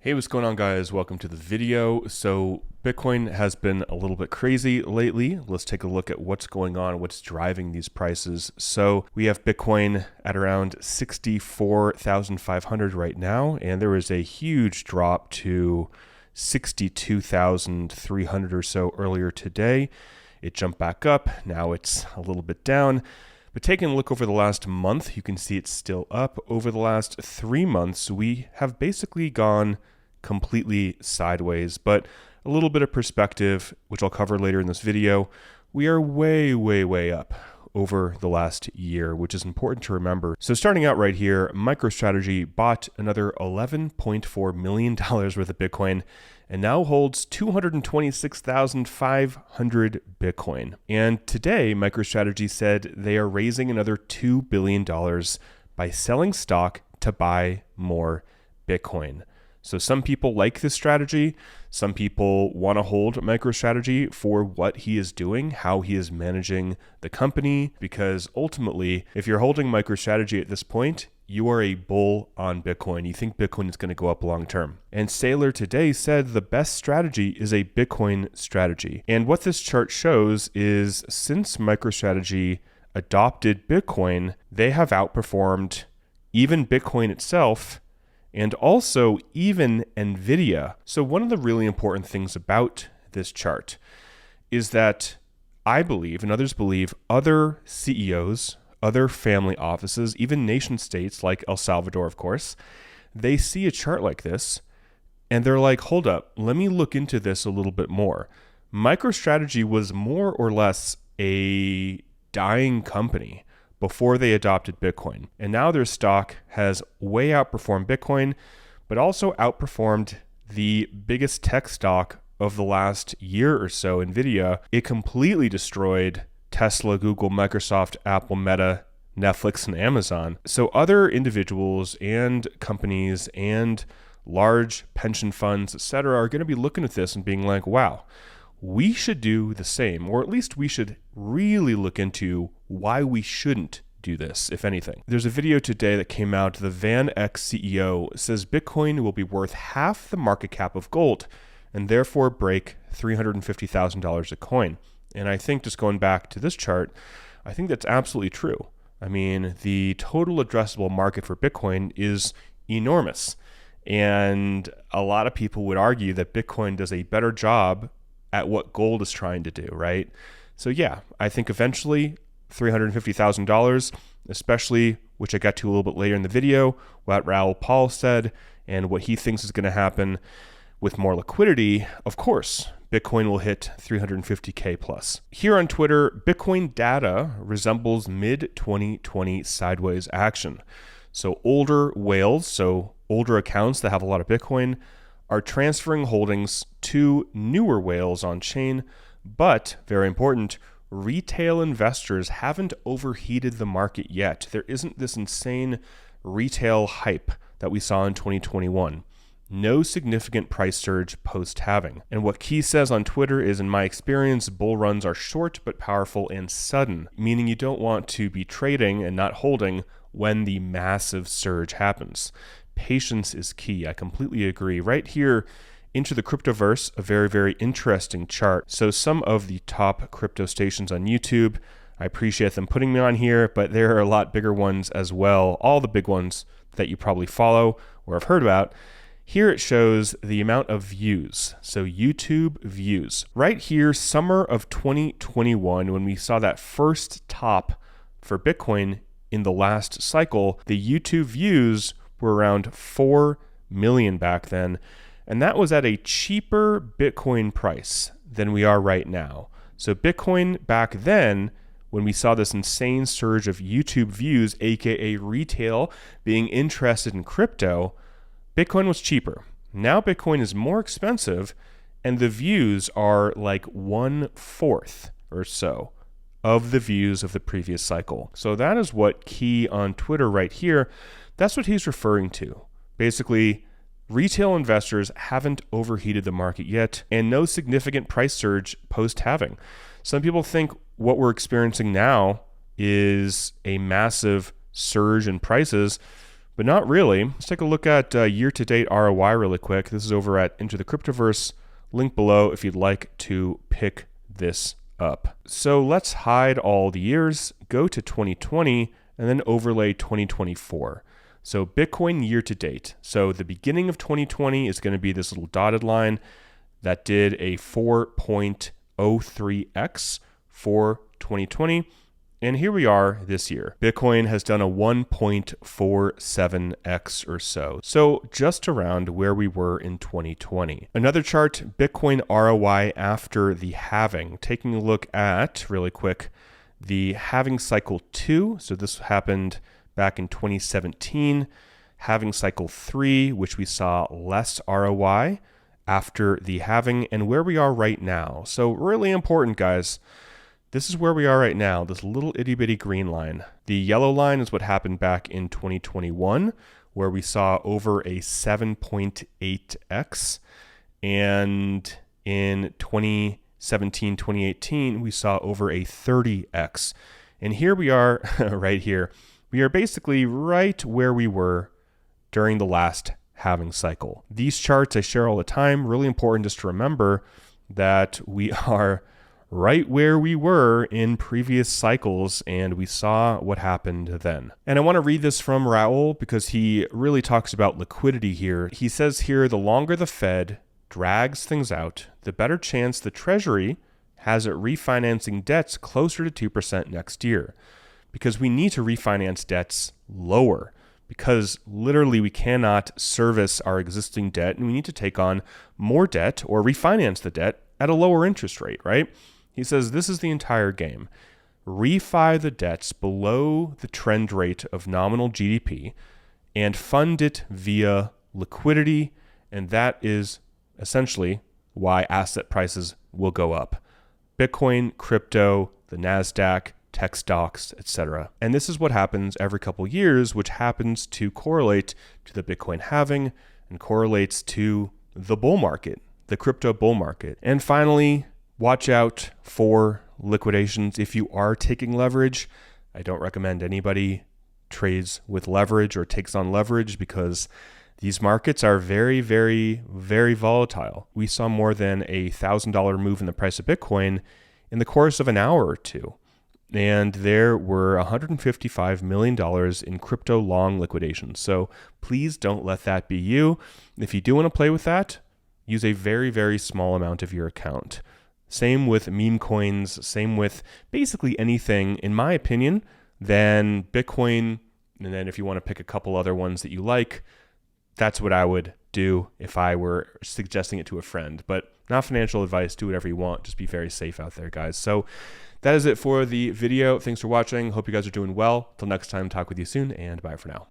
Hey, what's going on, guys? Welcome to the video. So Bitcoin has been a little bit crazy lately. Let's take a look at what's going on, what's driving these prices. So we have Bitcoin at around 64,500 right now, and there was a huge drop to 62,300 or so earlier today. It jumped back up. Now it's a little bit down. But taking a look over the last month, you can see it's still up. Over the last 3 months, we have basically gone completely sideways. But a little bit of perspective, which I'll cover later in this video, we are way up over the last year, which is important to remember. So starting out right here, Microstrategy bought another $11.4 million worth of Bitcoin and now holds 226,500 Bitcoin. And today, MicroStrategy said they are raising another $2 billion by selling stock to buy more Bitcoin. So some people like this strategy. Some people want to hold MicroStrategy for what he is doing, how he is managing the company, because ultimately, if you're holding MicroStrategy at this point, you are a bull on Bitcoin. You think Bitcoin is going to go up long term. And Saylor today said the best strategy is a Bitcoin strategy. And what this chart shows is since MicroStrategy adopted Bitcoin, they have outperformed even Bitcoin itself and also even NVIDIA. So one of the really important things about this chart is that I believe, and others believe, other CEOs, other family offices, even nation states like El Salvador, of course, they see a chart like this and they're like, hold up, let me look into this a little bit more. MicroStrategy was more or less a dying company before they adopted Bitcoin. And now their stock has way outperformed Bitcoin, but also outperformed the biggest tech stock of the last year or so, NVIDIA. It completely destroyed Tesla, Google, Microsoft, Apple, Meta, Netflix, and Amazon. So other individuals and companies and large pension funds, etc., are going to be looking at this and being like, wow, we should do the same, or at least we should really look into why we shouldn't do this, if anything. There's a video today that came out. The VanEck CEO says Bitcoin will be worth half the market cap of gold and therefore break $350,000 a coin. And I think, just going back to this chart, I think that's absolutely true. I mean, the total addressable market for Bitcoin is enormous. And a lot of people would argue that Bitcoin does a better job at what gold is trying to do, right? So yeah, I think eventually $350,000, especially, which I got to a little bit later in the video, what Raoul Pal said and what he thinks is going to happen with more liquidity, of course, Bitcoin will hit 350K plus. Here on Twitter, Bitcoin data resembles mid-2020 sideways action. So older whales, so older accounts that have a lot of Bitcoin, are transferring holdings to newer whales on chain, but very important, retail investors haven't overheated the market yet. There isn't this insane retail hype that we saw in 2021. No significant price surge post-halving. And what Key says on Twitter is, in my experience, bull runs are short but powerful and sudden, meaning you don't want to be trading and not holding when the massive surge happens. Patience is key. I completely agree. Right here, Into the Cryptoverse, a very interesting chart. So some of the top crypto stations on YouTube, I appreciate them putting me on here, but there are a lot bigger ones as well. All the big ones that you probably follow or have heard about. Here it shows the amount of views. So YouTube views. Right here, summer of 2021, when we saw that first top for Bitcoin in the last cycle, the YouTube views were around 4 million back then. And that was at a cheaper Bitcoin price than we are right now. So Bitcoin back then, when we saw this insane surge of YouTube views, aka retail being interested in crypto, Bitcoin was cheaper. Now Bitcoin is more expensive and the views are like 1/4 or so of the views of the previous cycle. So that is what Key on Twitter right here, that's what he's referring to. Basically, retail investors haven't overheated the market yet, and no significant price surge post-halving. Some people think what we're experiencing now is a massive surge in prices, but not really. Let's take a look at year-to-date ROI really quick. This is over at Into the Cryptoverse. Link below if you'd like to pick this up. So let's hide all the years, go to 2020, and then overlay 2024. So Bitcoin year-to-date. So the beginning of 2020 is going to be this little dotted line that did a 4.03x for 2020. And here we are this year. Bitcoin has done a 1.47x or so. So just around where we were in 2020. Another chart, Bitcoin ROI after the halving. Taking a look at, really quick, the halving cycle 2. So this happened back in 2017. Halving cycle 3, which we saw less ROI after the halving, and where we are right now. So really important, guys. This is where we are right now, this little itty bitty green line. The yellow line is what happened back in 2021, where we saw over a 7.8x. And in 2017, 2018, we saw over a 30x. And here we are right here. We are basically right where we were during the last halving cycle. These charts I share all the time, really important just to remember that we are right where we were in previous cycles, and we saw what happened then. And I want to read this from Raoul because he really talks about liquidity here. He says here, the longer the Fed drags things out, the better chance the Treasury has at refinancing debts closer to 2% next year, because we need to refinance debts lower, because literally we cannot service our existing debt and we need to take on more debt or refinance the debt at a lower interest rate, right? He says this is the entire game. Refi the debts below the trend rate of nominal GDP and fund it via liquidity, and that is essentially why asset prices will go up. Bitcoin, crypto, the NASDAQ, tech stocks, etc. And this is what happens every couple years, which happens to correlate to the Bitcoin halving and correlates to the bull market, the crypto bull market. And finally, watch out for liquidations. If you are taking leverage, I don't recommend anybody trades with leverage or takes on leverage, because these markets are very, very, very volatile. We saw more than a $1,000 move in the price of Bitcoin in the course of an hour or two. And there were $155 million in crypto long liquidations. So please don't let that be you. If you do want to play with that, use a very, very small amount of your account. Same with meme coins, same with basically anything, in my opinion, than Bitcoin. And then if you want to pick a couple other ones that you like, that's what I would do if I were suggesting it to a friend. But not financial advice. Do whatever you want. Just be very safe out there, guys. So that is it for the video. Thanks for watching. Hope you guys are doing well. Till next time, talk with you soon, and bye for now.